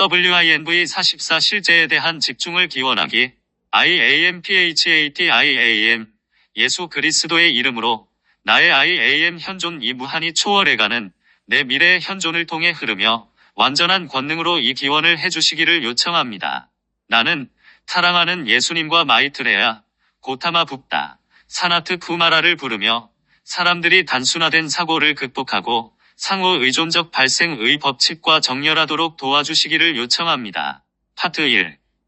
WINV44 실제에 대한 집중을 기원하기. IAMPHATIAM 예수 그리스도의 이름으로 나의 IAM 현존이 무한히 초월해가는 내 미래의 현존을 통해 흐르며 완전한 권능으로 이 기원을 해주시기를 요청합니다. 나는 사랑하는 예수님과 마이트레야, 고타마 북다, 사나트 푸마라를 부르며 사람들이 단순화된 사고를 극복하고 상호 의존적 발생의 법칙과 정렬하도록 도와주시기를 요청합니다. 파트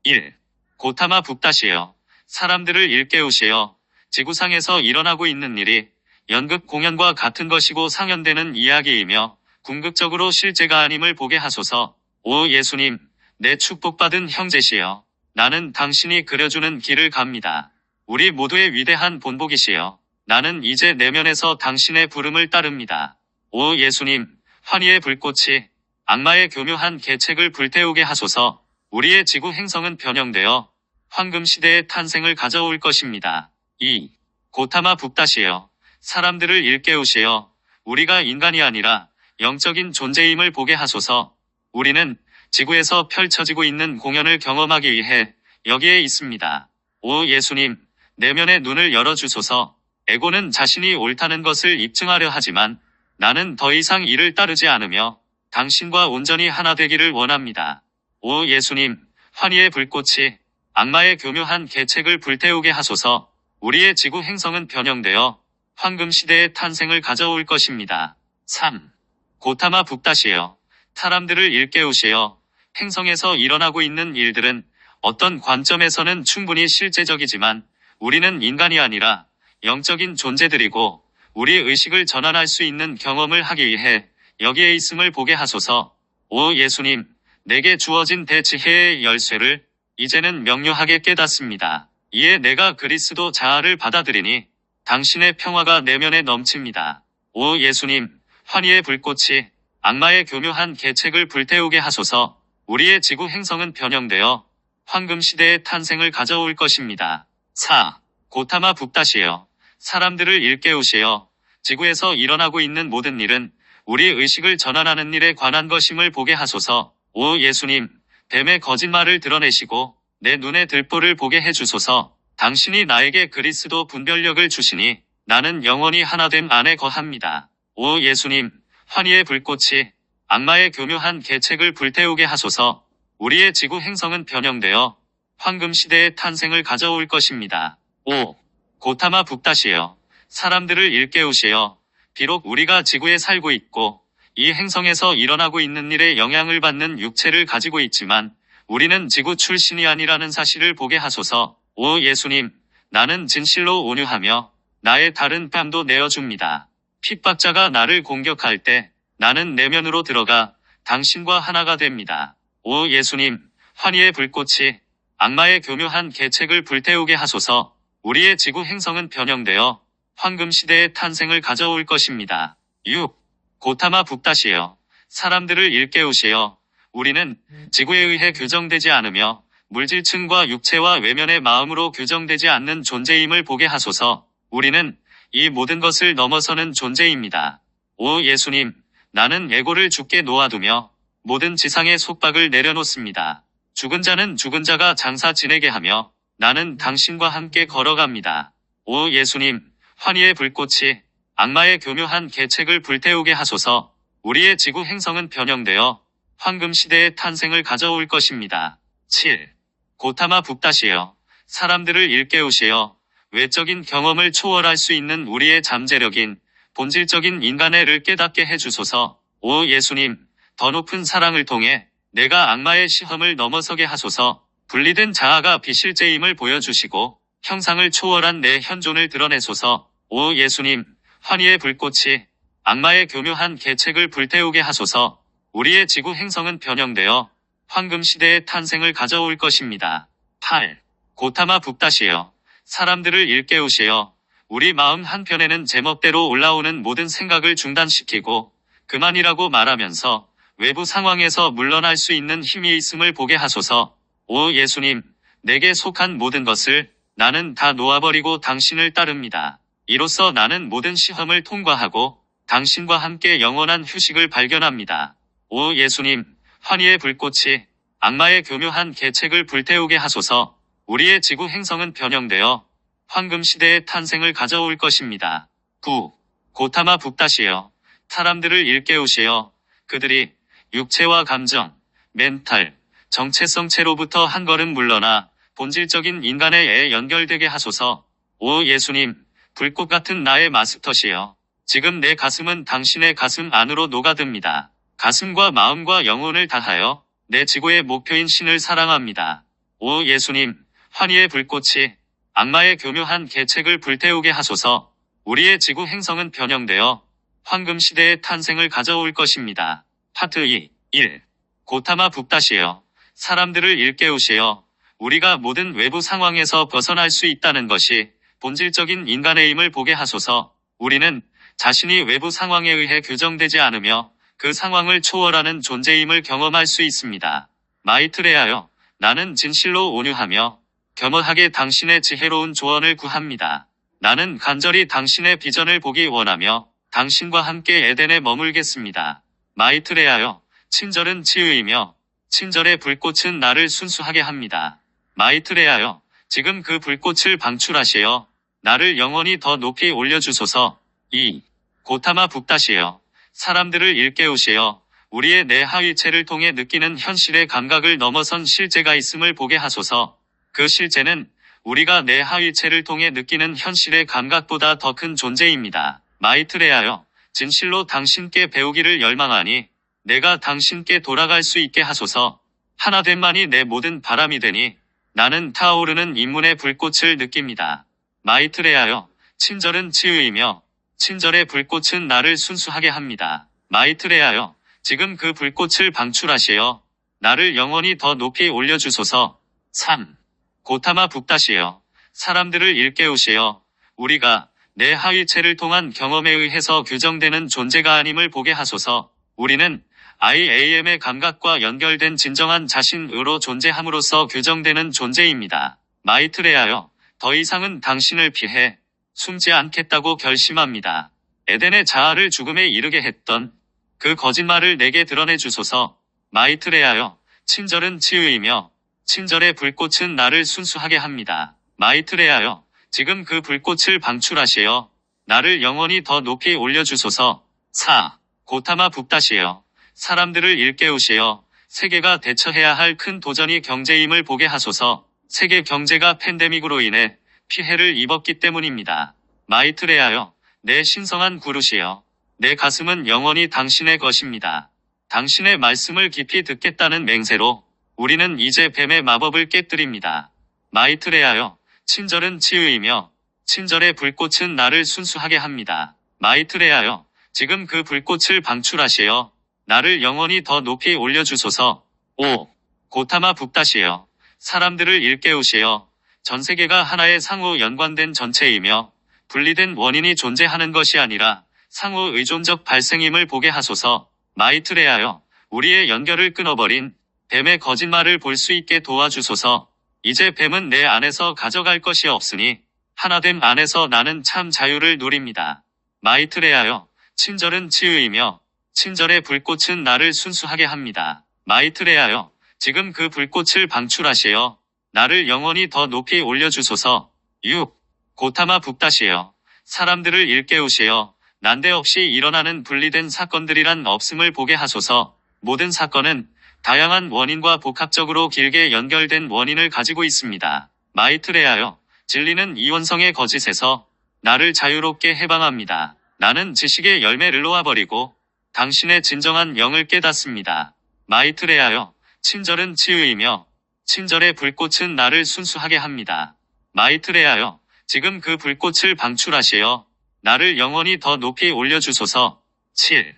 1. 고타마 북다시여, 사람들을 일깨우시어 지구상에서 일어나고 있는 일이 연극 공연과 같은 것이고 상연되는 이야기이며 궁극적으로 실제가 아님을 보게 하소서. 오 예수님, 내 축복받은 형제시여, 나는 당신이 그려주는 길을 갑니다. 우리 모두의 위대한 본보기시여, 나는 이제 내면에서 당신의 부름을 따릅니다. 오 예수님, 환희의 불꽃이 악마의 교묘한 계책을 불태우게 하소서. 우리의 지구 행성은 변형되어 황금시대의 탄생을 가져올 것입니다. 2. 고타마 북다시여, 사람들을 일깨우시어 우리가 인간이 아니라 영적인 존재임을 보게 하소서. 우리는 지구에서 펼쳐지고 있는 공연을 경험하기 위해 여기에 있습니다. 오 예수님, 내면의 눈을 열어주소서. 에고는 자신이 옳다는 것을 입증하려 하지만 나는 더 이상 이를 따르지 않으며 당신과 온전히 하나 되기를 원합니다. 오 예수님, 환희의 불꽃이 악마의 교묘한 계책을 불태우게 하소서. 우리의 지구 행성은 변형되어 황금시대의 탄생을 가져올 것입니다. 3. 고타마 북다시여, 사람들을 일깨우시어 행성에서 일어나고 있는 일들은 어떤 관점에서는 충분히 실제적이지만 우리는 인간이 아니라 영적인 존재들이고 우리 의식을 전환할 수 있는 경험을 하기 위해 여기에 있음을 보게 하소서. 오 예수님, 내게 주어진 대지혜의 열쇠를 이제는 명료하게 깨닫습니다. 이에 내가 그리스도 자아를 받아들이니 당신의 평화가 내면에 넘칩니다. 오 예수님, 환희의 불꽃이 악마의 교묘한 계책을 불태우게 하소서. 우리의 지구 행성은 변형되어 황금시대의 탄생을 가져올 것입니다. 4. 고타마 북다시여, 사람들을 일깨우시어 지구에서 일어나고 있는 모든 일은 우리 의식을 전환하는 일에 관한 것임을 보게 하소서. 오 예수님, 뱀의 거짓말을 드러내시고 내 눈의 들보를 보게 해주소서. 당신이 나에게 그리스도 분별력을 주시니 나는 영원히 하나됨 안에 거합니다. 오 예수님, 환희의 불꽃이 악마의 교묘한 계책을 불태우게 하소서. 우리의 지구 행성은 변형되어 황금시대의 탄생을 가져올 것입니다. 5. 고타마 북다시여, 사람들을 일깨우시어 비록 우리가 지구에 살고 있고 이 행성에서 일어나고 있는 일에 영향을 받는 육체를 가지고 있지만 우리는 지구 출신이 아니라는 사실을 보게 하소서. 오 예수님, 나는 진실로 온유하며 나의 다른 뺨도 내어줍니다. 핍박자가 나를 공격할 때 나는 내면으로 들어가 당신과 하나가 됩니다. 오 예수님, 환희의 불꽃이 악마의 교묘한 계책을 불태우게 하소서. 우리의 지구 행성은 변형되어 황금시대의 탄생을 가져올 것입니다. 6. 고타마 북다시여, 사람들을 일깨우시어 우리는 지구에 의해 규정되지 않으며 물질층과 육체와 외면의 마음으로 규정되지 않는 존재임을 보게 하소서. 우리는 이 모든 것을 넘어서는 존재입니다. 오 예수님, 나는 에고를 주께 놓아두며 모든 지상의 속박을 내려놓습니다. 죽은 자는 죽은 자가 장사 지내게 하며 나는 당신과 함께 걸어갑니다. 오 예수님, 환희의 불꽃이 악마의 교묘한 계책을 불태우게 하소서. 우리의 지구 행성은 변형되어 황금시대의 탄생을 가져올 것입니다. 7. 고타마 북다시여, 사람들을 일깨우시어 외적인 경험을 초월할 수 있는 우리의 잠재력인 본질적인 인간애를 깨닫게 해주소서. 오 예수님, 더 높은 사랑을 통해 내가 악마의 시험을 넘어서게 하소서. 분리된 자아가 비실제임을 보여주시고 형상을 초월한 내 현존을 드러내소서. 오 예수님, 환희의 불꽃이 악마의 교묘한 계책을 불태우게 하소서. 우리의 지구 행성은 변형되어 황금시대의 탄생을 가져올 것입니다. 8. 고타마 북다시여, 사람들을 일깨우시어 우리 마음 한편에는 제멋대로 올라오는 모든 생각을 중단시키고 그만이라고 말하면서 외부 상황에서 물러날 수 있는 힘이 있음을 보게 하소서. 오 예수님, 내게 속한 모든 것을 나는 다 놓아버리고 당신을 따릅니다. 이로써 나는 모든 시험을 통과하고 당신과 함께 영원한 휴식을 발견합니다. 오 예수님, 환희의 불꽃이 악마의 교묘한 계책을 불태우게 하소서. 우리의 지구 행성은 변형되어 황금시대의 탄생을 가져올 것입니다. 9. 고타마 북다시여. 사람들을 일깨우시어 그들이 육체와 감정, 멘탈, 정체성체로부터 한 걸음 물러나 본질적인 인간의 애에 연결되게 하소서. 오 예수님, 불꽃 같은 나의 마스터시여. 지금 내 가슴은 당신의 가슴 안으로 녹아듭니다. 가슴과 마음과 영혼을 다하여 내 지구의 목표인 신을 사랑합니다. 오 예수님, 환희의 불꽃이 악마의 교묘한 계책을 불태우게 하소서. 우리의 지구 행성은 변형되어 황금시대의 탄생을 가져올 것입니다. 파트 2. 1. 고타마 북다시여. 사람들을 일깨우시어 우리가 모든 외부 상황에서 벗어날 수 있다는 것이 본질적인 인간의 힘을 보게 하소서. 우리는 자신이 외부 상황에 의해 규정되지 않으며 그 상황을 초월하는 존재임을 경험할 수 있습니다. 마이트레하여 나는 진실로 온유하며 겸허하게 당신의 지혜로운 조언을 구합니다. 나는 간절히 당신의 비전을 보기 원하며 당신과 함께 에덴에 머물겠습니다. 마이트레하여 친절은 치유이며 친절의 불꽃은 나를 순수하게 합니다. 마이트레하여 지금 그 불꽃을 방출하시어 나를 영원히 더 높이 올려주소서. 2. 고타마 북다시여. 사람들을 일깨우시어 우리의 내 하위체를 통해 느끼는 현실의 감각을 넘어선 실제가 있음을 보게 하소서. 그 실제는 우리가 내 하위체를 통해 느끼는 현실의 감각보다 더 큰 존재입니다. 마이트레하여 진실로 당신께 배우기를 열망하니 내가 당신께 돌아갈 수 있게 하소서. 하나됨만이 내 모든 바람이 되니 나는 타오르는 인문의 불꽃을 느낍니다. 마이트레하여 친절은 치유이며 친절의 불꽃은 나를 순수하게 합니다. 마이트레하여 지금 그 불꽃을 방출하시어 나를 영원히 더 높이 올려주소서. 3. 고타마 북다시여. 사람들을 일깨우시어 우리가 내 하위체를 통한 경험에 의해서 규정되는 존재가 아님을 보게 하소서. 우리는 IAM의 감각과 연결된 진정한 자신으로 존재함으로써 규정되는 존재입니다. 마이트레하여 더 이상은 당신을 피해 숨지 않겠다고 결심합니다. 에덴의 자아를 죽음에 이르게 했던 그 거짓말을 내게 드러내 주소서. 마이트레하여 친절은 치유이며 친절의 불꽃은 나를 순수하게 합니다. 마이트레하여 지금 그 불꽃을 방출하시어 나를 영원히 더 높이 올려주소서. 4. 고타마 북다시여. 사람들을 일깨우시어 세계가 대처해야 할 큰 도전이 경제임을 보게 하소서. 세계 경제가 팬데믹으로 인해 피해를 입었기 때문입니다. 마이트레하여 내 신성한 그릇이여. 내 가슴은 영원히 당신의 것입니다. 당신의 말씀을 깊이 듣겠다는 맹세로 우리는 이제 뱀의 마법을 깨뜨립니다. 마이트레하여 친절은 치유이며 친절의 불꽃은 나를 순수하게 합니다. 마이트레하여 지금 그 불꽃을 방출하시어 나를 영원히 더 높이 올려주소서. 5. 고타마 북다시여. 사람들을 일깨우시어 전 세계가 하나의 상호 연관된 전체이며 분리된 원인이 존재하는 것이 아니라 상호 의존적 발생임을 보게 하소서. 마이트레하여 우리의 연결을 끊어버린 뱀의 거짓말을 볼 수 있게 도와주소서. 이제 뱀은 내 안에서 가져갈 것이 없으니 하나됨 안에서 나는 참 자유를 누립니다. 마이트레하여 친절은 치유이며 친절의 불꽃은 나를 순수하게 합니다. 마이트레하여 지금 그 불꽃을 방출하시어 나를 영원히 더 높이 올려주소서. 6. 고타마 북다시여. 사람들을 일깨우시어 난데없이 일어나는 분리된 사건들이란 없음을 보게 하소서. 모든 사건은 다양한 원인과 복합적으로 길게 연결된 원인을 가지고 있습니다. 마이트레하여 진리는 이원성의 거짓에서 나를 자유롭게 해방합니다. 나는 지식의 열매를 놓아버리고 당신의 진정한 영을 깨닫습니다. 마이트레하여 친절은 치유이며 친절의 불꽃은 나를 순수하게 합니다. 마이트레하여 지금 그 불꽃을 방출하시어 나를 영원히 더 높이 올려주소서. 7.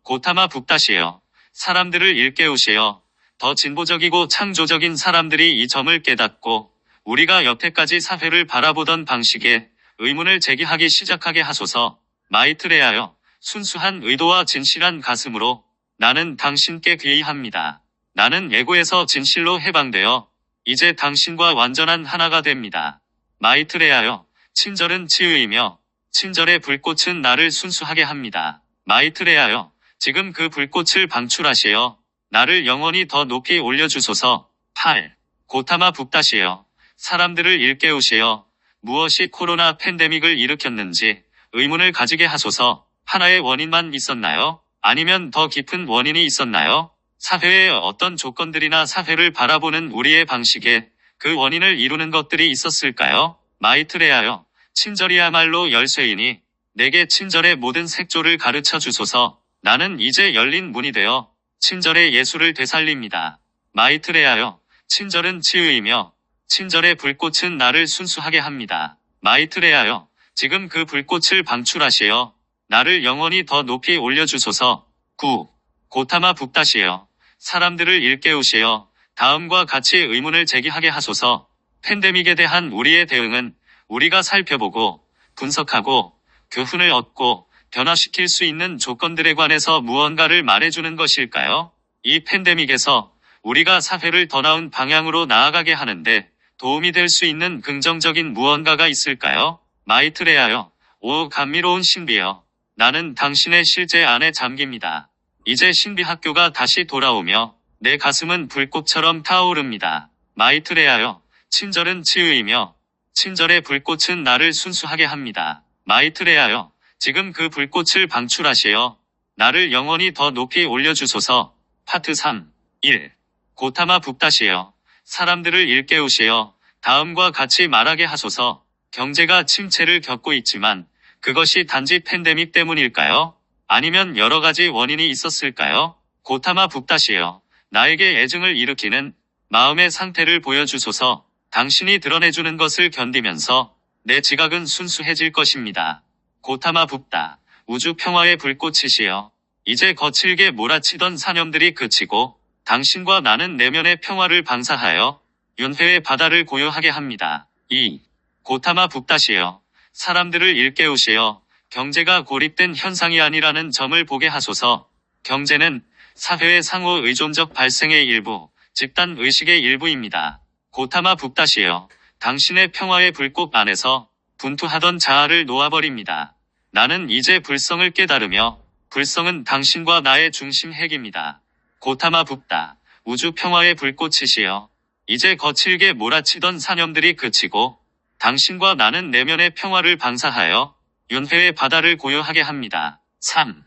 고타마 북다시여. 사람들을 일깨우시어 더 진보적이고 창조적인 사람들이 이 점을 깨닫고 우리가 여태까지 사회를 바라보던 방식에 의문을 제기하기 시작하게 하소서. 마이트레하여 순수한 의도와 진실한 가슴으로 나는 당신께 귀의합니다. 나는 예고에서 진실로 해방되어 이제 당신과 완전한 하나가 됩니다. 마이트레하여 친절은 치유이며 친절의 불꽃은 나를 순수하게 합니다. 마이트레하여 지금 그 불꽃을 방출하시어 나를 영원히 더 높이 올려주소서. 8. 고타마 북다시여. 사람들을 일깨우시어 무엇이 코로나 팬데믹을 일으켰는지 의문을 가지게 하소서. 하나의 원인만 있었나요? 아니면 더 깊은 원인이 있었나요? 사회의 어떤 조건들이나 사회를 바라보는 우리의 방식에 그 원인을 이루는 것들이 있었을까요? 마이트레하여. 친절이야말로 열쇠이니 내게 친절의 모든 색조를 가르쳐 주소서. 나는 이제 열린 문이 되어 친절의 예수를 되살립니다. 마이트레하여. 친절은 치유이며 친절의 불꽃은 나를 순수하게 합니다. 마이트레하여. 지금 그 불꽃을 방출하시어 나를 영원히 더 높이 올려주소서. 9. 고타마 북다시여. 사람들을 일깨우시어 다음과 같이 의문을 제기하게 하소서. 팬데믹에 대한 우리의 대응은 우리가 살펴보고 분석하고 교훈을 얻고 변화시킬 수 있는 조건들에 관해서 무언가를 말해주는 것일까요? 이 팬데믹에서 우리가 사회를 더 나은 방향으로 나아가게 하는데 도움이 될 수 있는 긍정적인 무언가가 있을까요? 마이트레하여. 오 감미로운 신비여. 나는 당신의 실제 안에 잠깁니다. 이제 신비학교가 다시 돌아오며 내 가슴은 불꽃처럼 타오릅니다. 마이트레하여. 친절은 치유이며 친절의 불꽃은 나를 순수하게 합니다. 마이트레하여. 지금 그 불꽃을 방출하시어 나를 영원히 더 높이 올려주소서. 파트 3. 1. 고타마 북다시여. 사람들을 일깨우시어 다음과 같이 말하게 하소서. 경제가 침체를 겪고 있지만 그것이 단지 팬데믹 때문일까요? 아니면 여러 가지 원인이 있었을까요? 고타마 북다시여. 나에게 애증을 일으키는 마음의 상태를 보여주소서. 당신이 드러내주는 것을 견디면서 내 지각은 순수해질 것입니다. 고타마 북다. 우주 평화의 불꽃이시여. 이제 거칠게 몰아치던 사념들이 그치고 당신과 나는 내면의 평화를 방사하여 윤회의 바다를 고요하게 합니다. 2. 고타마 북다시여. 사람들을 일깨우시어 경제가 고립된 현상이 아니라는 점을 보게 하소서. 경제는 사회의 상호 의존적 발생의 일부, 집단 의식의 일부입니다. 고타마 북다시여. 당신의 평화의 불꽃 안에서 분투하던 자아를 놓아버립니다. 나는 이제 불성을 깨달으며 불성은 당신과 나의 중심 핵입니다. 고타마 북다. 우주 평화의 불꽃이시여. 이제 거칠게 몰아치던 사념들이 그치고 당신과 나는 내면의 평화를 방사하여 윤회의 바다를 고요하게 합니다. 3.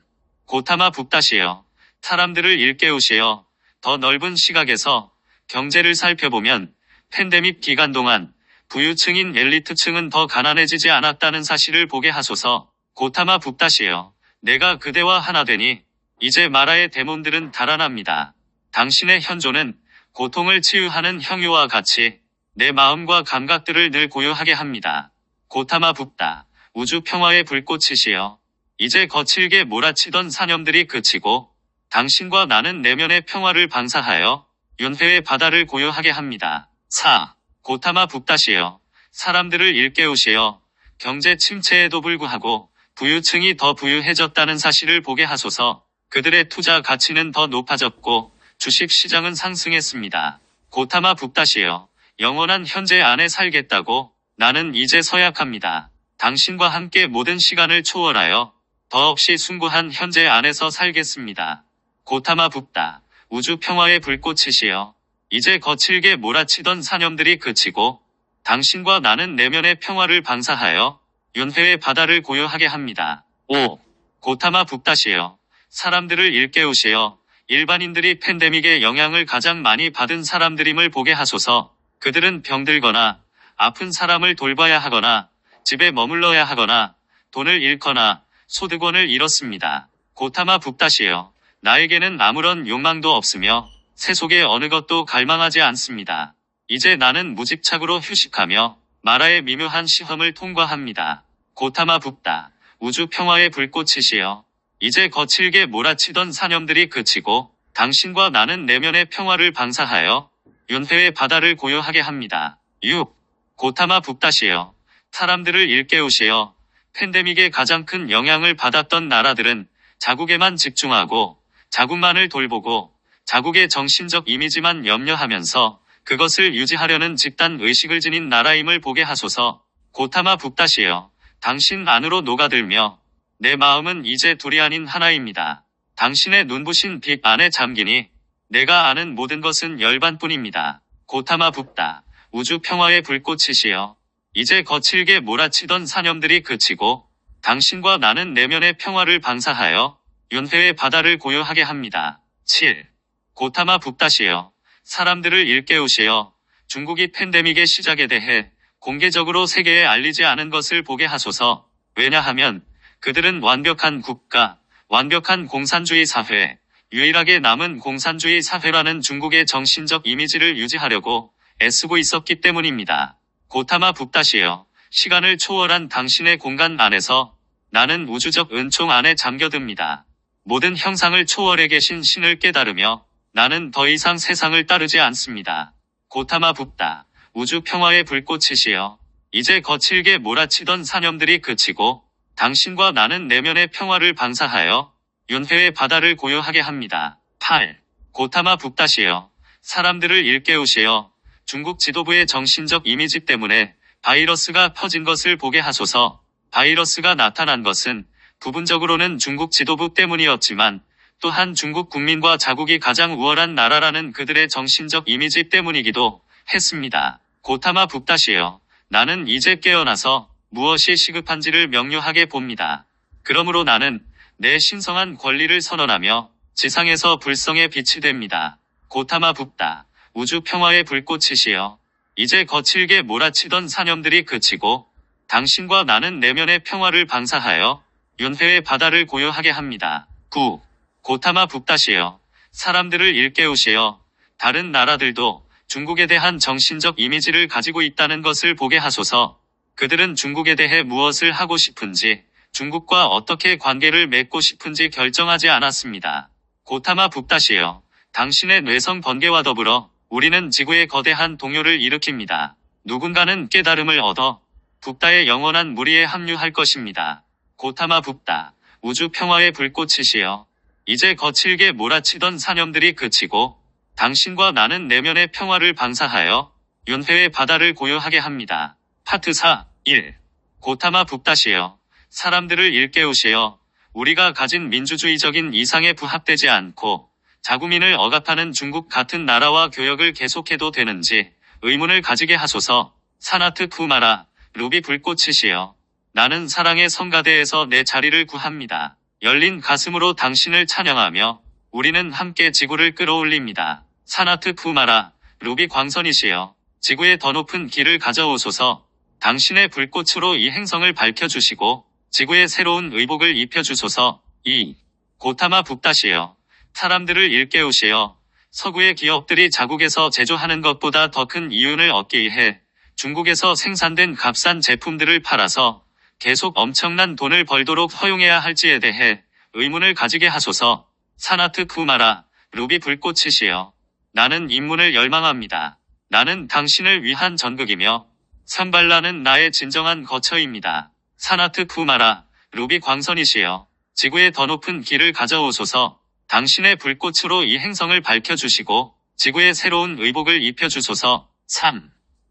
고타마 북다시여. 사람들을 일깨우시어 더 넓은 시각에서 경제를 살펴보면 팬데믹 기간 동안 부유층인 엘리트층은 더 가난해지지 않았다는 사실을 보게 하소서. 고타마 북다시여. 내가 그대와 하나 되니 이제 마라의 데몬들은 달아납니다. 당신의 현존은 고통을 치유하는 형유와 같이 내 마음과 감각들을 늘 고요하게 합니다. 고타마 북다. 우주 평화의 불꽃이시여. 이제 거칠게 몰아치던 사념들이 그치고 당신과 나는 내면의 평화를 방사하여 윤회의 바다를 고요하게 합니다. 4. 고타마 북다시여. 사람들을 일깨우시어 경제 침체에도 불구하고 부유층이 더 부유해졌다는 사실을 보게 하소서. 그들의 투자 가치는 더 높아졌고 주식 시장은 상승했습니다. 고타마 북다시여. 영원한 현재 안에 살겠다고 나는 이제 서약합니다. 당신과 함께 모든 시간을 초월하여 더없이 숭고한 현재 안에서 살겠습니다. 고타마 북다. 우주 평화의 불꽃이시여. 이제 거칠게 몰아치던 사념들이 그치고 당신과 나는 내면의 평화를 방사하여 윤회의 바다를 고요하게 합니다. 5. 고타마 북다시여. 사람들을 일깨우시어 일반인들이 팬데믹의 영향을 가장 많이 받은 사람들임을 보게 하소서. 그들은 병들거나 아픈 사람을 돌봐야 하거나 집에 머물러야 하거나 돈을 잃거나 소득원을 잃었습니다. 고타마 북다시여. 나에게는 아무런 욕망도 없으며 세속의 어느 것도 갈망하지 않습니다. 이제 나는 무집착으로 휴식하며 마라의 미묘한 시험을 통과합니다. 고타마 북다. 우주 평화의 불꽃이시여. 이제 거칠게 몰아치던 사념들이 그치고 당신과 나는 내면의 평화를 방사하여 윤회의 바다를 고요하게 합니다. 6. 고타마 북다시여. 사람들을 일깨우시어 팬데믹의 가장 큰 영향을 받았던 나라들은 자국에만 집중하고 자국만을 돌보고 자국의 정신적 이미지만 염려하면서 그것을 유지하려는 집단 의식을 지닌 나라임을 보게 하소서. 고타마 북다시여. 당신 안으로 녹아들며 내 마음은 이제 둘이 아닌 하나입니다. 당신의 눈부신 빛 안에 잠기니 내가 아는 모든 것은 열반뿐입니다. 고타마 붓다. 우주 평화의 불꽃이시여. 이제 거칠게 몰아치던 사념들이 그치고 당신과 나는 내면의 평화를 방사하여 윤회의 바다를 고요하게 합니다. 7. 고타마 붓다시여. 사람들을 일깨우시어 중국이 팬데믹의 시작에 대해 공개적으로 세계에 알리지 않은 것을 보게 하소서. 왜냐하면 그들은 완벽한 국가, 완벽한 공산주의 사회, 유일하게 남은 공산주의 사회라는 중국의 정신적 이미지를 유지하려고 애쓰고 있었기 때문입니다. 고타마 붓다시여. 시간을 초월한 당신의 공간 안에서 나는 우주적 은총 안에 잠겨듭니다. 모든 형상을 초월해 계신 신을 깨달으며 나는 더 이상 세상을 따르지 않습니다. 고타마 붓다. 우주 평화의 불꽃이시여. 이제 거칠게 몰아치던 사념들이 그치고 당신과 나는 내면의 평화를 방사하여 윤회의 바다를 고요하게 합니다. 8. 고타마 붓다시여. 사람들을 일깨우시어 중국 지도부의 정신적 이미지 때문에 바이러스가 퍼진 것을 보게 하소서. 바이러스가 나타난 것은 부분적으로는 중국 지도부 때문이었지만 또한 중국 국민과 자국이 가장 우월한 나라라는 그들의 정신적 이미지 때문이기도 했습니다. 고타마 붓다시여. 나는 이제 깨어나서 무엇이 시급한지를 명료하게 봅니다. 그러므로 나는 내 신성한 권리를 선언하며 지상에서 불성의 빛이 됩니다. 고타마 붓다. 우주 평화의 불꽃이시여. 이제 거칠게 몰아치던 사념들이 그치고 당신과 나는 내면의 평화를 방사하여 윤회의 바다를 고요하게 합니다. 9. 고타마 붓다시여. 사람들을 일깨우시어 다른 나라들도 중국에 대한 정신적 이미지를 가지고 있다는 것을 보게 하소서. 그들은 중국에 대해 무엇을 하고 싶은지, 중국과 어떻게 관계를 맺고 싶은지 결정하지 않았습니다. 고타마 붓다시여. 당신의 뇌성 번개와 더불어 우리는 지구에 거대한 동요를 일으킵니다. 누군가는 깨달음을 얻어 붓다의 영원한 무리에 합류할 것입니다. 고타마 붓다. 우주 평화의 불꽃이시여. 이제 거칠게 몰아치던 사념들이 그치고 당신과 나는 내면의 평화를 방사하여 윤회의 바다를 고요하게 합니다. 파트 4. 1. 고타마 붓다시여. 사람들을 일깨우시어 우리가 가진 민주주의적인 이상에 부합되지 않고 자국민을 억압하는 중국 같은 나라와 교역을 계속해도 되는지 의문을 가지게 하소서. 사나트 쿠마라. 루비 불꽃이시여. 나는 사랑의 성가대에서 내 자리를 구합니다. 열린 가슴으로 당신을 찬양하며 우리는 함께 지구를 끌어올립니다. 사나트 쿠마라. 루비 광선이시여. 지구의 더 높은 길을 가져오소서. 당신의 불꽃으로 이 행성을 밝혀주시고 지구에 새로운 의복을 입혀주소서. 2. 고타마 붓다시여. 사람들을 일깨우시어 서구의 기업들이 자국에서 제조하는 것보다 더 큰 이윤을 얻기 위해 중국에서 생산된 값싼 제품들을 팔아서 계속 엄청난 돈을 벌도록 허용해야 할지에 대해 의문을 가지게 하소서. 사나트 쿠마라. 루비 불꽃이시여. 나는 인문을 열망합니다. 나는 당신을 위한 전극이며 삼발라는 나의 진정한 거처입니다. 사나트 쿠마라. 루비 광선이시여. 지구의 더 높은 길을 가져오소서. 당신의 불꽃으로 이 행성을 밝혀주시고 지구에 새로운 의복을 입혀주소서. 3.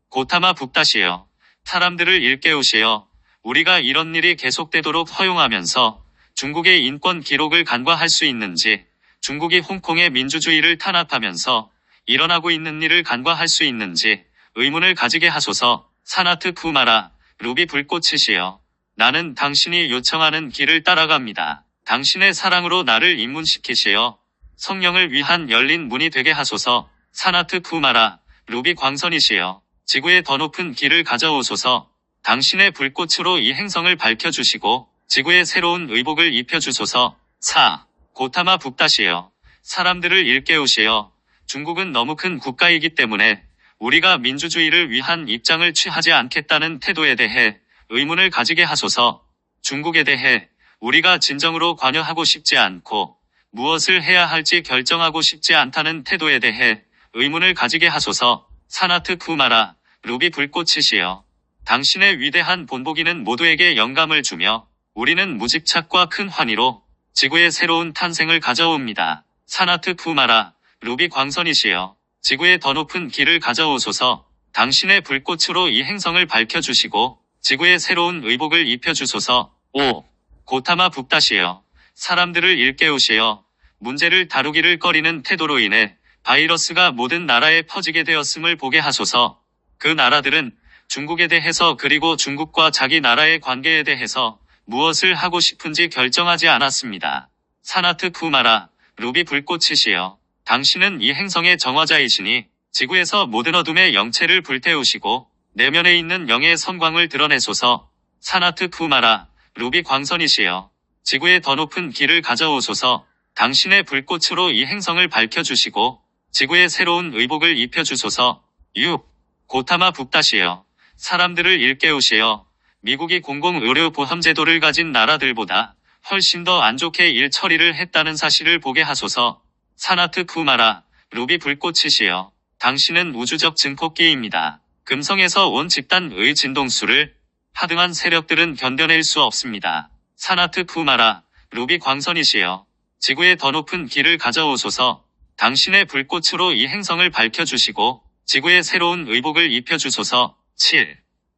고타마 붓다시여. 사람들을 일깨우시어 우리가 이런 일이 계속되도록 허용하면서 중국의 인권 기록을 간과할 수 있는지, 중국이 홍콩의 민주주의를 탄압하면서 일어나고 있는 일을 간과할 수 있는지 의문을 가지게 하소서. 사나트 쿠마라. 루비 불꽃이시여. 나는 당신이 요청하는 길을 따라갑니다. 당신의 사랑으로 나를 입문시키시어 성령을 위한 열린 문이 되게 하소서. 사나트 쿠마라. 루비 광선이시여. 지구의 더 높은 길을 가져오소서. 당신의 불꽃으로 이 행성을 밝혀주시고 지구에 새로운 의복을 입혀주소서. 4. 고타마 붓다시여. 사람들을 일깨우시어 중국은 너무 큰 국가이기 때문에 우리가 민주주의를 위한 입장을 취하지 않겠다는 태도에 대해 의문을 가지게 하소서. 중국에 대해 우리가 진정으로 관여하고 싶지 않고 무엇을 해야 할지 결정하고 싶지 않다는 태도에 대해 의문을 가지게 하소서. 사나트 쿠마라. 루비 불꽃이시여. 당신의 위대한 본보기는 모두에게 영감을 주며 우리는 무집착과 큰 환희로 지구의 새로운 탄생을 가져옵니다. 사나트 쿠마라. 루비 광선이시여. 지구의 더 높은 길을 가져오소서. 당신의 불꽃으로 이 행성을 밝혀주시고 지구에 새로운 의복을 입혀주소서. 5. 고타마 붓다시여. 사람들을 일깨우시어 문제를 다루기를 꺼리는 태도로 인해 바이러스가 모든 나라에 퍼지게 되었음을 보게 하소서. 그 나라들은 중국에 대해서 그리고 중국과 자기 나라의 관계에 대해서 무엇을 하고 싶은지 결정하지 않았습니다. 사나트 쿠마라, 루비 불꽃이시여. 당신은 이 행성의 정화자이시니 지구에서 모든 어둠의 영체를 불태우시고 내면에 있는 영의 선광을 드러내소서. 사나트 쿠마라, 루비 광선이시여. 지구의 더 높은 길을 가져오소서. 당신의 불꽃으로 이 행성을 밝혀주시고 지구에 새로운 의복을 입혀주소서. 6. 고타마 북다시여. 사람들을 일깨우시어. 미국이 공공의료보험제도를 가진 나라들보다 훨씬 더 안 좋게 일 처리를 했다는 사실을 보게 하소서. 사나트 쿠마라, 루비 불꽃이시여. 당신은 우주적 증폭기입니다. 금성에서 온 집단의 진동수를 하등한 세력들은 견뎌낼 수 없습니다. 사나트 쿠마라, 루비 광선이시여. 지구의 더 높은 길을 가져오소서. 당신의 불꽃으로 이 행성을 밝혀주시고 지구에 새로운 의복을 입혀주소서. 7.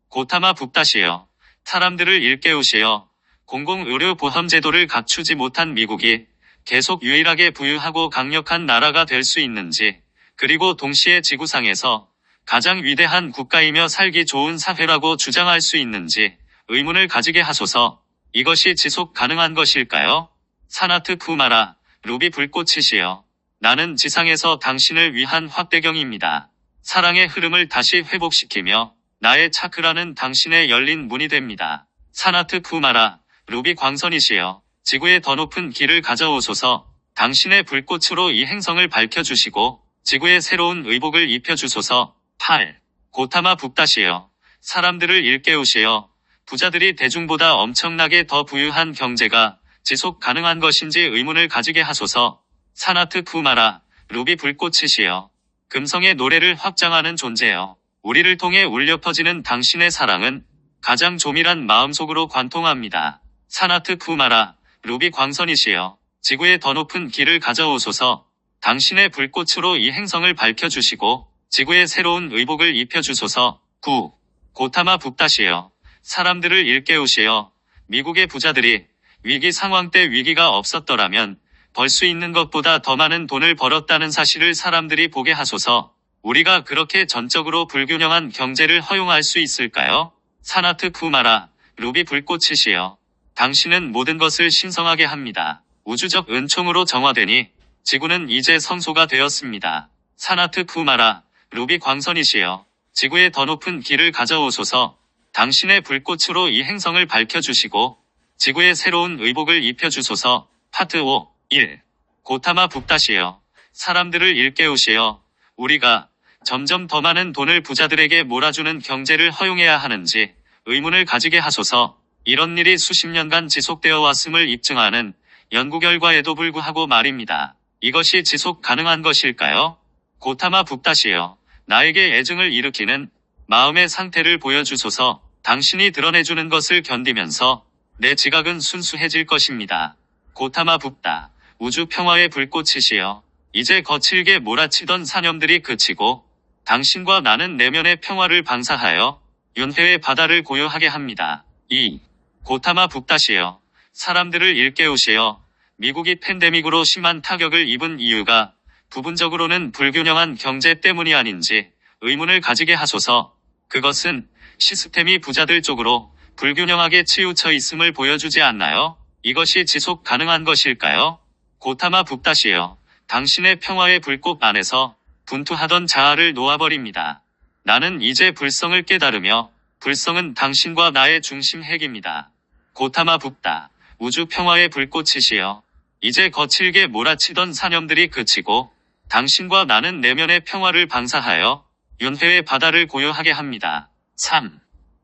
고타마 북다시여. 사람들을 일깨우시어. 공공의료보험제도를 갖추지 못한 미국이 계속 유일하게 부유하고 강력한 나라가 될 수 있는지, 그리고 동시에 지구상에서 가장 위대한 국가이며 살기 좋은 사회라고 주장할 수 있는지 의문을 가지게 하소서. 이것이 지속 가능한 것일까요? 사나트 쿠마라, 루비 불꽃이시여. 나는 지상에서 당신을 위한 확대경입니다. 사랑의 흐름을 다시 회복시키며 나의 차크라는 당신의 열린 문이 됩니다. 사나트 쿠마라, 루비 광선이시여. 지구의 더 높은 길을 가져오소서. 당신의 불꽃으로 이 행성을 밝혀주시고 지구에 새로운 의복을 입혀주소서. 8. 고타마 북다시여. 사람들을 일깨우시어. 부자들이 대중보다 엄청나게 더 부유한 경제가 지속 가능한 것인지 의문을 가지게 하소서. 사나트 쿠마라, 루비 불꽃이시여. 금성의 노래를 확장하는 존재여. 우리를 통해 울려 퍼지는 당신의 사랑은 가장 조밀한 마음속으로 관통합니다. 사나트 쿠마라, 루비 광선이시여. 지구의 더 높은 길을 가져오소서. 당신의 불꽃으로 이 행성을 밝혀주시고 지구에 새로운 의복을 입혀주소서. 9. 고타마 북다시여. 사람들을 일깨우시어. 미국의 부자들이 위기 상황 때 위기가 없었더라면 벌 수 있는 것보다 더 많은 돈을 벌었다는 사실을 사람들이 보게 하소서. 우리가 그렇게 전적으로 불균형한 경제를 허용할 수 있을까요? 사나트 쿠마라, 루비 불꽃이시여. 당신은 모든 것을 신성하게 합니다. 우주적 은총으로 정화되니 지구는 이제 성소가 되었습니다. 사나트 쿠마라, 루비 광선이시여. 지구의 더 높은 길을 가져오소서. 당신의 불꽃으로 이 행성을 밝혀주시고 지구에 새로운 의복을 입혀주소서. 파트 5. 1. 고타마 북다시여. 사람들을 일깨우시어. 우리가 점점 더 많은 돈을 부자들에게 몰아주는 경제를 허용해야 하는지 의문을 가지게 하소서. 이런 일이 수십 년간 지속되어 왔음을 입증하는 연구 결과에도 불구하고 말입니다. 이것이 지속 가능한 것일까요? 고타마 북다시여. 나에게 애증을 일으키는 마음의 상태를 보여주소서. 당신이 드러내주는 것을 견디면서 내 지각은 순수해질 것입니다. 고타마 북다. 우주 평화의 불꽃이시여. 이제 거칠게 몰아치던 사념들이 그치고 당신과 나는 내면의 평화를 방사하여 윤회의 바다를 고요하게 합니다. 2. 고타마 북다시여. 사람들을 일깨우시어. 미국이 팬데믹으로 심한 타격을 입은 이유가 부분적으로는 불균형한 경제 때문이 아닌지 의문을 가지게 하소서. 그것은 시스템이 부자들 쪽으로 불균형하게 치우쳐 있음을 보여주지 않나요? 이것이 지속 가능한 것일까요? 고타마 북다시여. 당신의 평화의 불꽃 안에서 분투하던 자아를 놓아버립니다. 나는 이제 불성을 깨달으며 불성은 당신과 나의 중심 핵입니다. 고타마 북다. 우주 평화의 불꽃이시여. 이제 거칠게 몰아치던 사념들이 그치고 당신과 나는 내면의 평화를 방사하여 윤회의 바다를 고요하게 합니다. 3.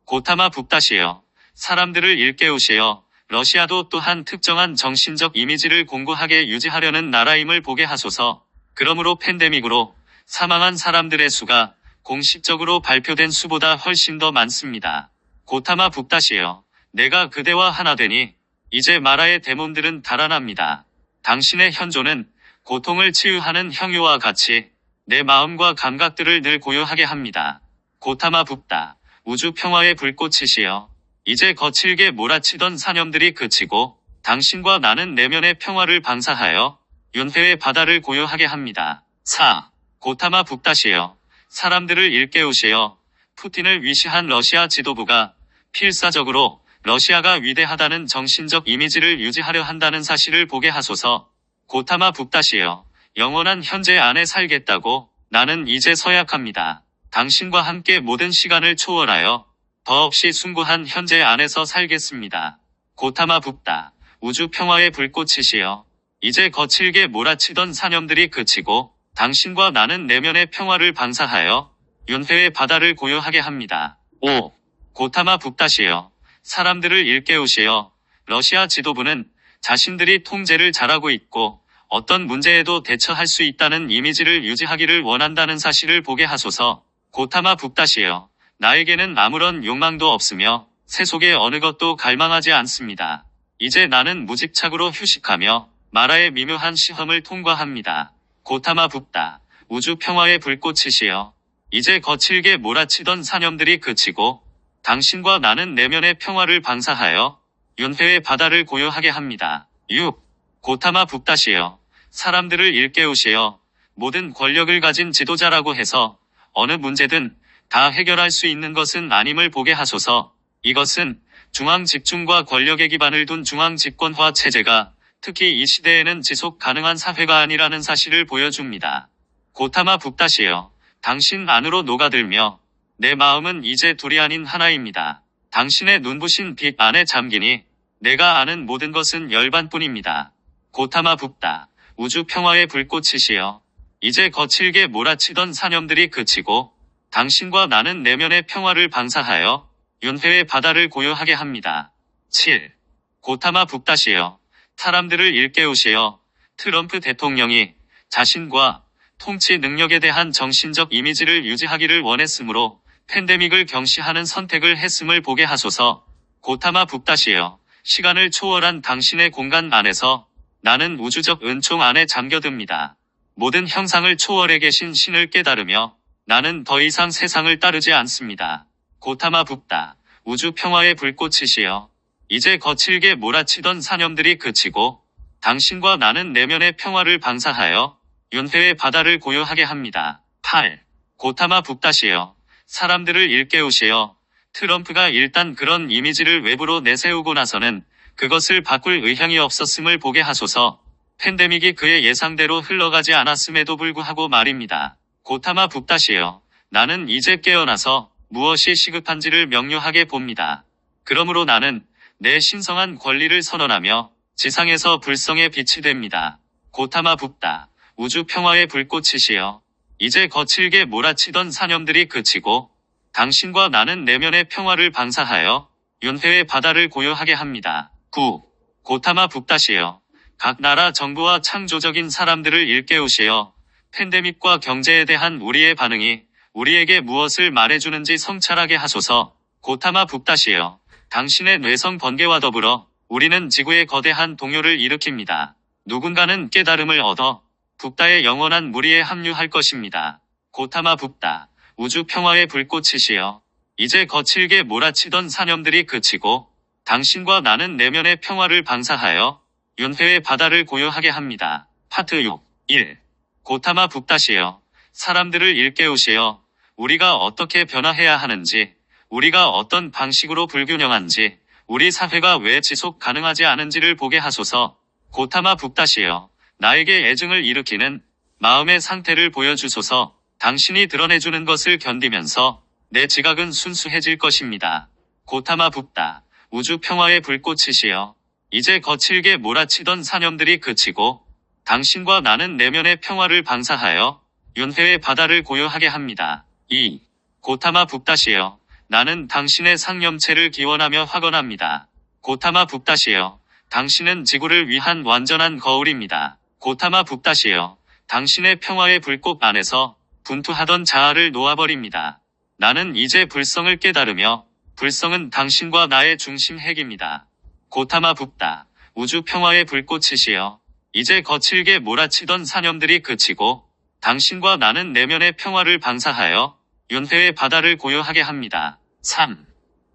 고타마 북다시여. 사람들을 일깨우시어. 러시아도 또한 특정한 정신적 이미지를 공고하게 유지하려는 나라임을 보게 하소서. 그러므로 팬데믹으로 사망한 사람들의 수가 공식적으로 발표된 수보다 훨씬 더 많습니다. 고타마 북다시여. 내가 그대와 하나 되니 이제 마라의 데몬들은 달아납니다. 당신의 현존은 고통을 치유하는 형유와 같이 내 마음과 감각들을 늘 고요하게 합니다. 고타마 북다. 우주 평화의 불꽃이시여. 이제 거칠게 몰아치던 사념들이 그치고 당신과 나는 내면의 평화를 방사하여 윤회의 바다를 고요하게 합니다. 4. 고타마 북다시요. 사람들을 일깨우시어 푸틴을 위시한 러시아 지도부가 필사적으로 러시아가 위대하다는 정신적 이미지를 유지하려 한다는 사실을 보게 하소서. 고타마 북다시요. 영원한 현재 안에 살겠다고 나는 이제 서약합니다. 당신과 함께 모든 시간을 초월하여 더없이 숭고한 현재 안에서 살겠습니다. 고타마 북다. 우주 평화의 불꽃이시여. 이제 거칠게 몰아치던 사념들이 그치고 당신과 나는 내면의 평화를 방사하여 윤회의 바다를 고요하게 합니다. 5. 고타마 북다시여. 사람들을 일깨우시어 러시아 지도부는 자신들이 통제를 잘하고 있고 어떤 문제에도 대처할 수 있다는 이미지를 유지하기를 원한다는 사실을 보게 하소서. 고타마 북다시여. 나에게는 아무런 욕망도 없으며 세속의 어느 것도 갈망하지 않습니다. 이제 나는 무집착으로 휴식하며 마라의 미묘한 시험을 통과합니다. 고타마 북다. 우주 평화의 불꽃이시여. 이제 거칠게 몰아치던 사념들이 그치고 당신과 나는 내면의 평화를 방사하여 윤회의 바다를 고요하게 합니다. 6. 고타마 북다시여. 사람들을 일깨우시어 모든 권력을 가진 지도자라고 해서 어느 문제든 다 해결할 수 있는 것은 아님을 보게 하소서. 이것은 중앙 집중과 권력의 기반을 둔 중앙 집권화 체제가 특히 이 시대에는 지속 가능한 사회가 아니라는 사실을 보여줍니다. 고타마 북다시여. 당신 안으로 녹아들며 내 마음은 이제 둘이 아닌 하나입니다. 당신의 눈부신 빛 안에 잠기니 내가 아는 모든 것은 열반뿐입니다. 고타마 북다. 우주 평화의 불꽃이시여. 이제 거칠게 몰아치던 사념들이 그치고 당신과 나는 내면의 평화를 방사하여 윤회의 바다를 고요하게 합니다. 7. 고타마 북다시여. 사람들을 일깨우시어 트럼프 대통령이 자신과 통치 능력에 대한 정신적 이미지를 유지하기를 원했으므로 팬데믹을 경시하는 선택을 했음을 보게 하소서. 고타마 북다시여. 시간을 초월한 당신의 공간 안에서 나는 우주적 은총 안에 잠겨듭니다. 모든 형상을 초월해 계신 신을 깨달으며 나는 더 이상 세상을 따르지 않습니다. 고타마 북다. 우주 평화의 불꽃이시여. 이제 거칠게 몰아치던 사념들이 그치고 당신과 나는 내면의 평화를 방사하여 윤회의 바다를 고요하게 합니다. 8. 고타마 북다시여. 사람들을 일깨우시어 트럼프가 일단 그런 이미지를 외부로 내세우고 나서는 그것을 바꿀 의향이 없었음을 보게 하소서. 팬데믹이 그의 예상대로 흘러가지 않았음에도 불구하고 말입니다. 고타마 북다시여. 나는 이제 깨어나서 무엇이 시급한지를 명료하게 봅니다. 그러므로 나는 내 신성한 권리를 선언하며 지상에서 불성의 빛이 됩니다. 고타마 북다. 우주 평화의 불꽃이시여. 이제 거칠게 몰아치던 사념들이 그치고 당신과 나는 내면의 평화를 방사하여 윤회의 바다를 고요하게 합니다. 9. 고타마 북다시여. 각 나라 정부와 창조적인 사람들을 일깨우시어 팬데믹과 경제에 대한 우리의 반응이 우리에게 무엇을 말해주는지 성찰하게 하소서. 고타마 북다시여. 당신의 뇌성 번개와 더불어 우리는 지구의 거대한 동요를 일으킵니다. 누군가는 깨달음을 얻어 북다의 영원한 무리에 합류할 것입니다. 고타마 북다. 우주 평화의 불꽃이시여. 이제 거칠게 몰아치던 사념들이 그치고 당신과 나는 내면의 평화를 방사하여 윤회의 바다를 고요하게 합니다. 파트 6. 1. 고타마 북다시여. 사람들을 일깨우시어 우리가 어떻게 변화해야 하는지, 우리가 어떤 방식으로 불균형한지, 우리 사회가 왜 지속 가능하지 않은지를 보게 하소서. 고타마 북다시여. 나에게 애증을 일으키는 마음의 상태를 보여주소서. 당신이 드러내주는 것을 견디면서 내 지각은 순수해질 것입니다. 고타마 북다. 우주 평화의 불꽃이시여. 이제 거칠게 몰아치던 사념들이 그치고 당신과 나는 내면의 평화를 방사하여 윤회의 바다를 고요하게 합니다. 2. 고타마 북다시여. 나는 당신의 상념체를 기원하며 확언합니다. 고타마 북다시여. 당신은 지구를 위한 완전한 거울입니다. 고타마 북다시여. 당신의 평화의 불꽃 안에서 분투하던 자아를 놓아버립니다. 나는 이제 불성을 깨달으며 불성은 당신과 나의 중심 핵입니다. 고타마 북다. 우주 평화의 불꽃이시여. 이제 거칠게 몰아치던 사념들이 그치고 당신과 나는 내면의 평화를 방사하여 윤회의 바다를 고요하게 합니다. 3.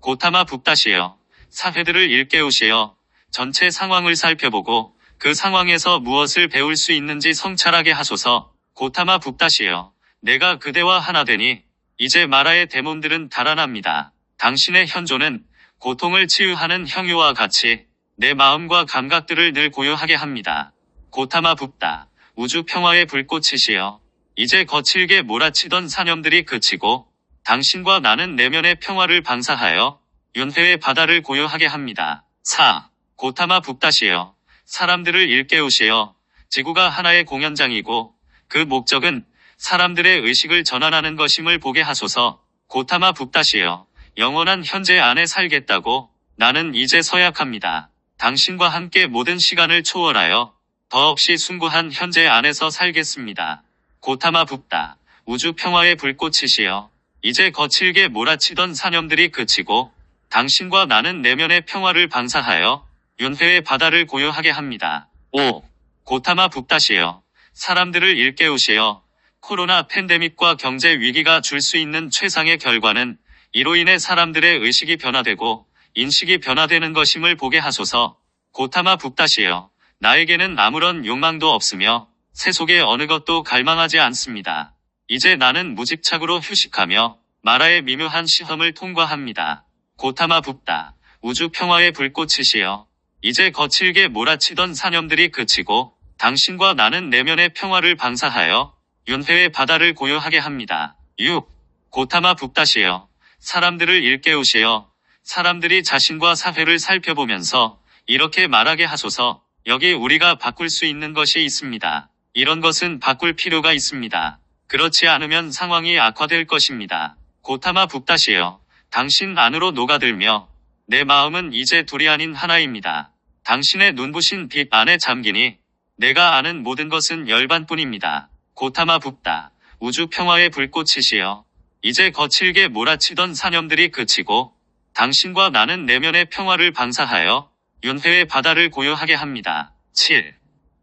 고타마 북다시여. 사회들을 일깨우시어 전체 상황을 살펴보고 그 상황에서 무엇을 배울 수 있는지 성찰하게 하소서. 고타마 북다시여. 내가 그대와 하나 되니 이제 마라의 데몬들은 달아납니다. 당신의 현존은 고통을 치유하는 형유와 같이 내 마음과 감각들을 늘 고요하게 합니다. 고타마 붓다. 우주 평화의 불꽃이시여. 이제 거칠게 몰아치던 사념들이 그치고 당신과 나는 내면의 평화를 방사하여 윤회의 바다를 고요하게 합니다. 4. 고타마 붓다시여. 사람들을 일깨우시어. 지구가 하나의 공연장이고 그 목적은 사람들의 의식을 전환하는 것임을 보게 하소서. 고타마 붓다시여. 영원한 현재 안에 살겠다고 나는 이제 서약합니다. 당신과 함께 모든 시간을 초월하여 더없이 숭고한 현재 안에서 살겠습니다. 고타마 붓다. 우주 평화의 불꽃이시여. 이제 거칠게 몰아치던 사념들이 그치고 당신과 나는 내면의 평화를 방사하여 윤회의 바다를 고요하게 합니다. 5. 고타마 붓다시여. 사람들을 일깨우시어. 코로나 팬데믹과 경제 위기가 줄 수 있는 최상의 결과는 이로 인해 사람들의 의식이 변화되고 인식이 변화되는 것임을 보게 하소서. 고타마 붓다시여. 나에게는 아무런 욕망도 없으며 세속의 어느 것도 갈망하지 않습니다. 이제 나는 무집착으로 휴식하며 마라의 미묘한 시험을 통과합니다. 고타마 붓다. 우주 평화의 불꽃이시여. 이제 거칠게 몰아치던 사념들이 그치고 당신과 나는 내면의 평화를 방사하여 윤회의 바다를 고요하게 합니다. 6. 고타마 붓다시여. 사람들을 일깨우시어. 사람들이 자신과 사회를 살펴보면서 이렇게 말하게 하소서. 여기 우리가 바꿀 수 있는 것이 있습니다. 이런 것은 바꿀 필요가 있습니다. 그렇지 않으면 상황이 악화될 것입니다. 고타마 붓다시여. 당신 안으로 녹아들며 내 마음은 이제 둘이 아닌 하나입니다. 당신의 눈부신 빛 안에 잠기니 내가 아는 모든 것은 열반뿐입니다. 고타마 붓다. 우주 평화의 불꽃이시여. 이제 거칠게 몰아치던 사념들이 그치고 당신과 나는 내면의 평화를 방사하여 윤회의 바다를 고요하게 합니다. 7.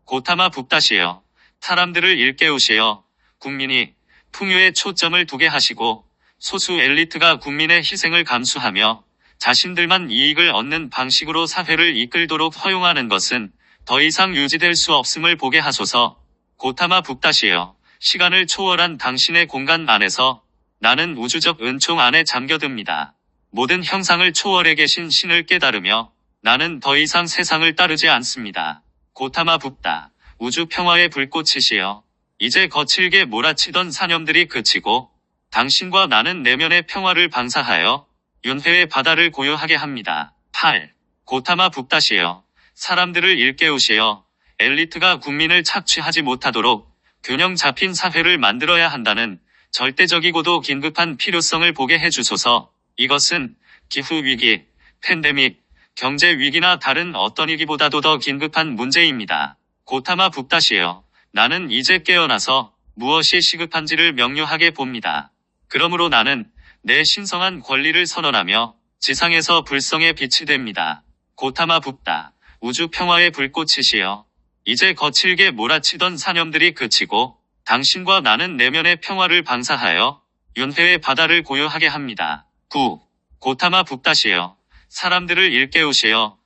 고타마 붓다시여. 사람들을 일깨우시어. 국민이 풍요에 초점을 두게 하시고 소수 엘리트가 국민의 희생을 감수하며 자신들만 이익을 얻는 방식으로 사회를 이끌도록 허용하는 것은 더 이상 유지될 수 없음을 보게 하소서. 고타마 붓다시여. 시간을 초월한 당신의 공간 안에서 나는 우주적 은총 안에 잠겨듭니다. 모든 형상을 초월해 계신 신을 깨달으며 나는 더 이상 세상을 따르지 않습니다. 고타마 붓다. 우주 평화의 불꽃이시여. 이제 거칠게 몰아치던 사념들이 그치고 당신과 나는 내면의 평화를 방사하여 윤회의 바다를 고요하게 합니다. 8. 고타마 붓다시여. 사람들을 일깨우시어. 엘리트가 국민을 착취하지 못하도록 균형 잡힌 사회를 만들어야 한다는 절대적이고도 긴급한 필요성을 보게 해주소서. 이것은 기후위기, 팬데믹, 경제위기나 다른 어떤 위기보다도 더 긴급한 문제입니다. 고타마 붓다시여. 나는 이제 깨어나서 무엇이 시급한지를 명료하게 봅니다. 그러므로 나는 내 신성한 권리를 선언하며 지상에서 불성의 빛이 됩니다. 고타마 붓다. 우주 평화의 불꽃이시여. 이제 거칠게 몰아치던 사념들이 그치고 당신과 나는 내면의 평화를 방사하여 윤회의 바다를 고요하게 합니다. 9. 고타마 붓다시여. 사람들을 일깨우시어.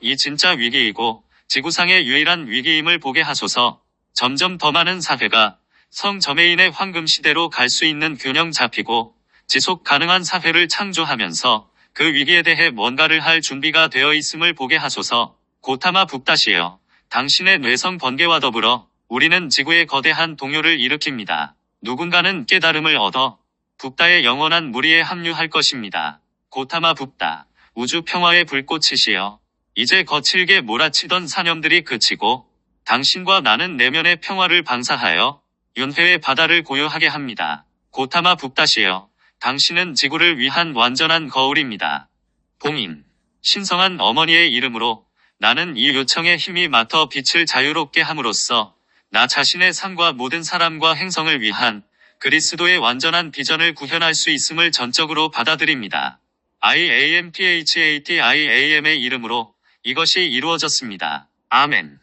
이 진짜 위기이고 지구상의 유일한 위기임을 보게 하소서. 점점 더 많은 사회가 성저메인의 황금 시대로 갈 수 있는 균형 잡히고 지속 가능한 사회를 창조하면서 그 위기에 대해 뭔가를 할 준비가 되어 있음을 보게 하소서. 고타마 붓다시여. 당신의 뇌성 번개와 더불어 우리는 지구의 거대한 동요를 일으킵니다. 누군가는 깨달음을 얻어 붓다의 영원한 무리에 합류할 것입니다. 고타마 붓다. 우주 평화의 불꽃이시여. 이제 거칠게 몰아치던 사념들이 그치고 당신과 나는 내면의 평화를 방사하여 윤회의 바다를 고요하게 합니다. 고타마 붓다시여. 당신은 지구를 위한 완전한 거울입니다. 봉인. 신성한 어머니의 이름으로 나는 이 요청에 힘이 맡아 빛을 자유롭게 함으로써 나 자신의 삶과 모든 사람과 행성을 위한 그리스도의 완전한 비전을 구현할 수 있음을 전적으로 받아들입니다. IAMPHATIAM의 이름으로 이것이 이루어졌습니다. 아멘.